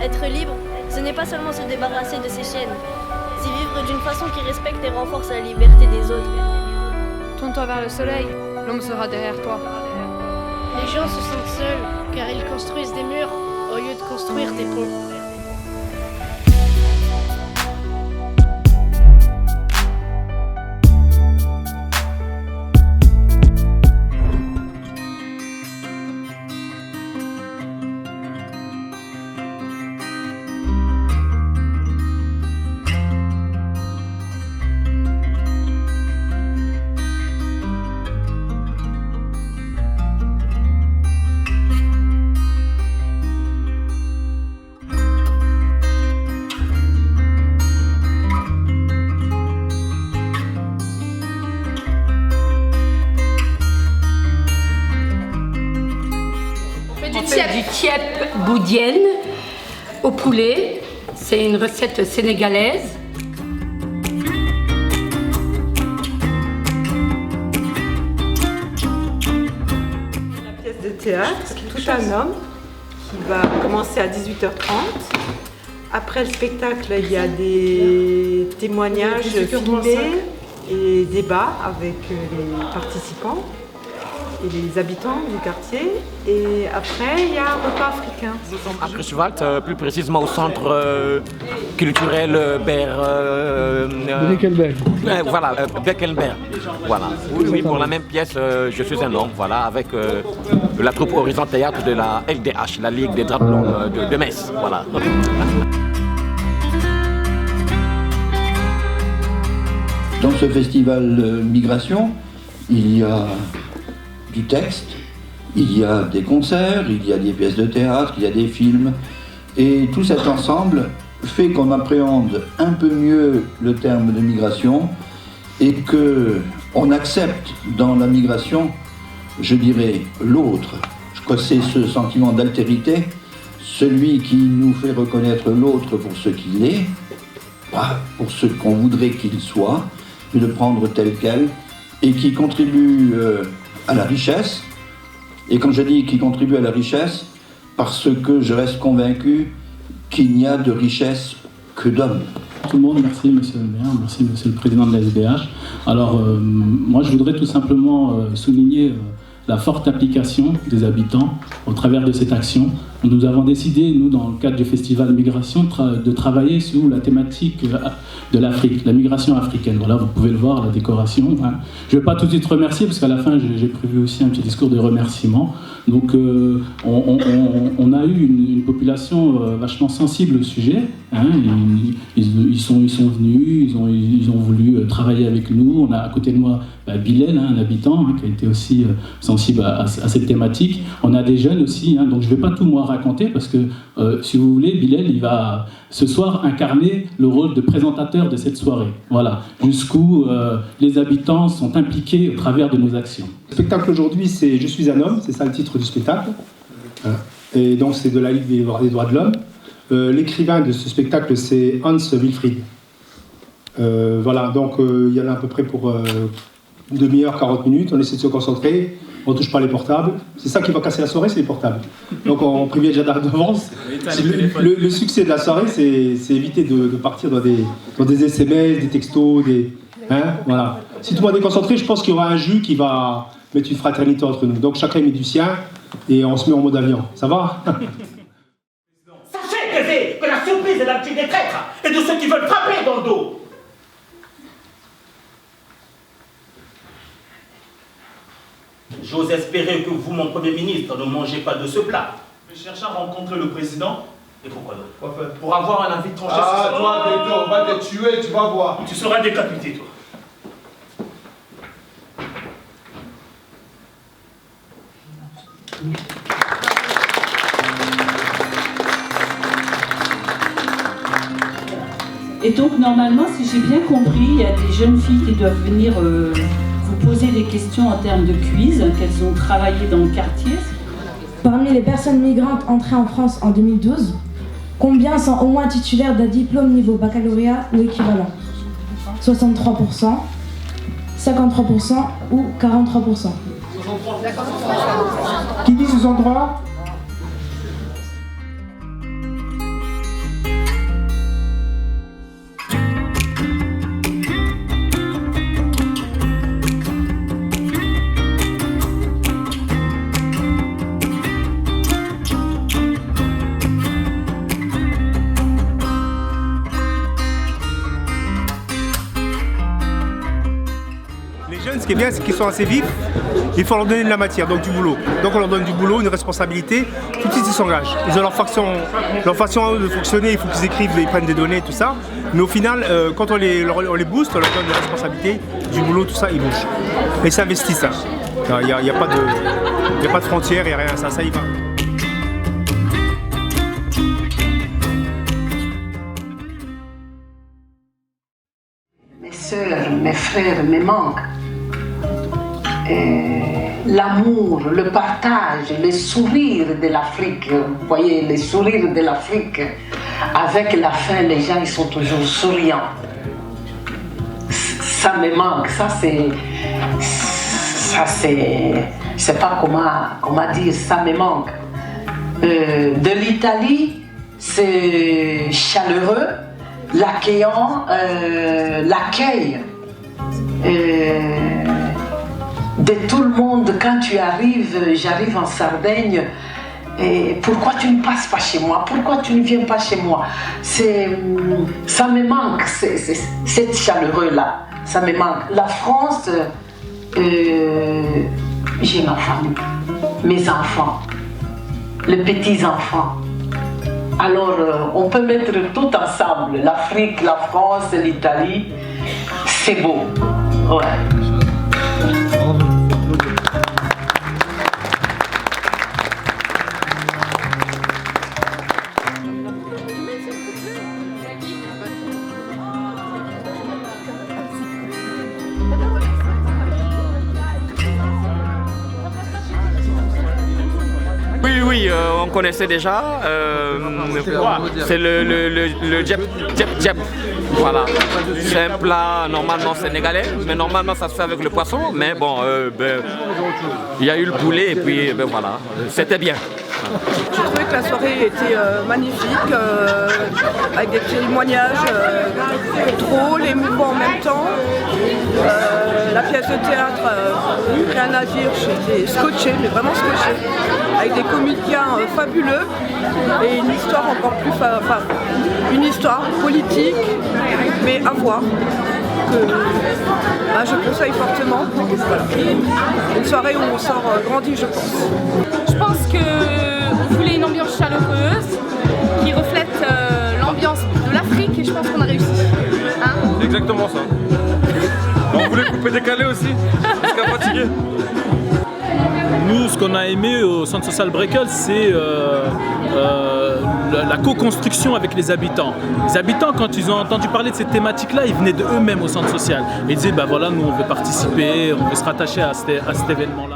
Être libre, ce n'est pas seulement se débarrasser de ses chaînes, c'est vivre d'une façon qui respecte et renforce la liberté des autres. Tourne-toi vers le soleil, l'ombre sera derrière toi. Les gens se sentent seuls car ils construisent des murs au lieu de construire des ponts. On fait du tiep boudienne au poulet. C'est une recette sénégalaise. La pièce de théâtre, Tout un homme, qui va commencer à 18h30. Après le spectacle, il y a des témoignages filmés et débats avec les participants et les habitants du quartier. Et après, il y a un repas africain. Nous sommes à Kruiswald, plus précisément au centre culturel Beckelberg. Voilà, Beckelberg. Voilà. Oui, pour la même pièce, Je suis un homme, voilà, avec la troupe Horizon Théâtre de la LDH, la Ligue des Draps Blancs de Metz. Voilà. Dans ce festival Migration, il y a du texte, il y a des concerts, il y a des pièces de théâtre, il y a des films. Et tout cet ensemble fait qu'on appréhende un peu mieux le terme de migration et qu'on accepte dans la migration, je dirais, l'autre. Je crois que c'est ce sentiment d'altérité, celui qui nous fait reconnaître l'autre pour ce qu'il est, pas pour ce qu'on voudrait qu'il soit, mais le prendre tel quel, et qui contribue à la richesse. Et quand je dis qui contribue à la richesse, parce que je reste convaincu qu'il n'y a de richesse que d'hommes. Tout le monde, merci Monsieur le maire, merci Monsieur le président de la SBH. Alors, moi je voudrais tout simplement souligner la forte implication des habitants au travers de cette action. Nous avons décidé, nous, dans le cadre du festival Migration, de travailler sur la thématique de l'Afrique, la migration africaine. Voilà, vous pouvez le voir, la décoration. Hein. Je ne vais pas tout de suite remercier, parce qu'à la fin, j'ai prévu aussi un petit discours de remerciement. Donc, on a eu une population vachement sensible au sujet. Hein. Ils sont venus, ils ont voulu travailler avec nous. On a à côté de moi Bilal, un habitant, qui a été aussi sensible à cette thématique. On a des jeunes aussi, donc je ne vais pas tout moi raconter, parce que, si vous voulez, Bilal, il va ce soir incarner le rôle de présentateur de cette soirée. Voilà, jusqu'où les habitants sont impliqués au travers de nos actions. Le spectacle aujourd'hui, c'est « Je suis un homme », c'est ça le titre du spectacle. Et donc c'est de la Ligue des droits de l'homme. L'écrivain de ce spectacle, c'est Hans Wilfried. Voilà, donc il y en a à peu près pour une demi-heure, 40 minutes. On essaie de se concentrer, on ne touche pas les portables. C'est ça qui va casser la soirée, c'est les portables. Donc on privilégie d'avance. Le succès de la soirée, c'est éviter de partir dans des SMS, des textos, voilà. Si tout le monde est concentré, je pense qu'il y aura un jus qui va mettre une fraternité entre nous. Donc chacun met du sien et on se met en mode avion. Ça va? Sachez que la surprise est l'habitude des traîtres et de ceux qui veulent frapper dans le dos. J'ose espérer que vous, mon Premier ministre, ne mangez pas de ce plat. Je cherche à rencontrer le président. Et pourquoi donc? Pour avoir un avis tranché sur Ah, cette... toi, Béto, on va te tuer, tu vas voir. Tu seras décapité, toi. Et donc, normalement, si j'ai bien compris, il y a des jeunes filles qui doivent venir vous poser des questions en termes de quiz, qu'elles ont travaillé dans le quartier. Parmi les personnes migrantes entrées en France en 2012, combien sont au moins titulaires d'un diplôme niveau baccalauréat ou équivalent? 63%, 53% ou 43%? Qui dit 63? ce qui est bien, c'est qu'ils sont assez vifs. Il faut leur donner de la matière, donc du boulot. Donc on leur donne du boulot, une responsabilité. Tout de suite, ils s'engagent. Ils ont leur façon de fonctionner, il faut qu'ils écrivent, ils prennent des données, tout ça. Mais au final, quand on les booste, on leur donne des responsabilités, du boulot, tout ça, ils bougent. Et ils s'investissent, ça. Il n'y a pas de frontières, il n'y a rien, ça y va. Mes sœurs, mes frères me manquent. L'amour, le partage, le sourire de l'Afrique, vous voyez, le sourire de l'Afrique, avec la faim, les gens ils sont toujours souriants. Ça me manque, je sais pas comment dire, ça me manque. De l'Italie, c'est chaleureux, l'accueil. De tout le monde, quand tu arrives, j'arrive en Sardaigne, et pourquoi tu ne passes pas chez moi? Pourquoi tu ne viens pas chez moi? Ça me manque, cette chaleureux-là, ça me manque. La France, j'ai ma famille, mes enfants, les petits-enfants. Alors, on peut mettre tout ensemble, l'Afrique, la France, l'Italie, c'est beau. Ouais. Oui, on connaissait déjà. C'est le djeb. Voilà. C'est un plat normalement sénégalais, mais normalement ça se fait avec le poisson. Mais bon, il y a eu le poulet et puis voilà, c'était bien. J'ai trouvé que la soirée était magnifique, avec des témoignages drôles, émouvants en même temps. La pièce de théâtre, rien à dire, j'étais scotché, mais vraiment scotché, avec des comédiens fabuleux et une histoire encore plus, une histoire politique, mais à voir. Je conseille fortement. Voilà. Une soirée où on sort grandi, je pense. Je pense qu'on voulait une ambiance chaleureuse qui reflète l'ambiance de l'Afrique et je pense qu'on a réussi. Hein? Exactement ça. On voulait couper décalé aussi, parce qu'à fatigué. Nous, ce qu'on a aimé au Centre social Brekel, c'est la co-construction avec les habitants. Les habitants, quand ils ont entendu parler de cette thématique-là, ils venaient d'eux-mêmes au centre social. Et ils disaient, voilà, nous on veut participer, on veut se rattacher à cet événement-là.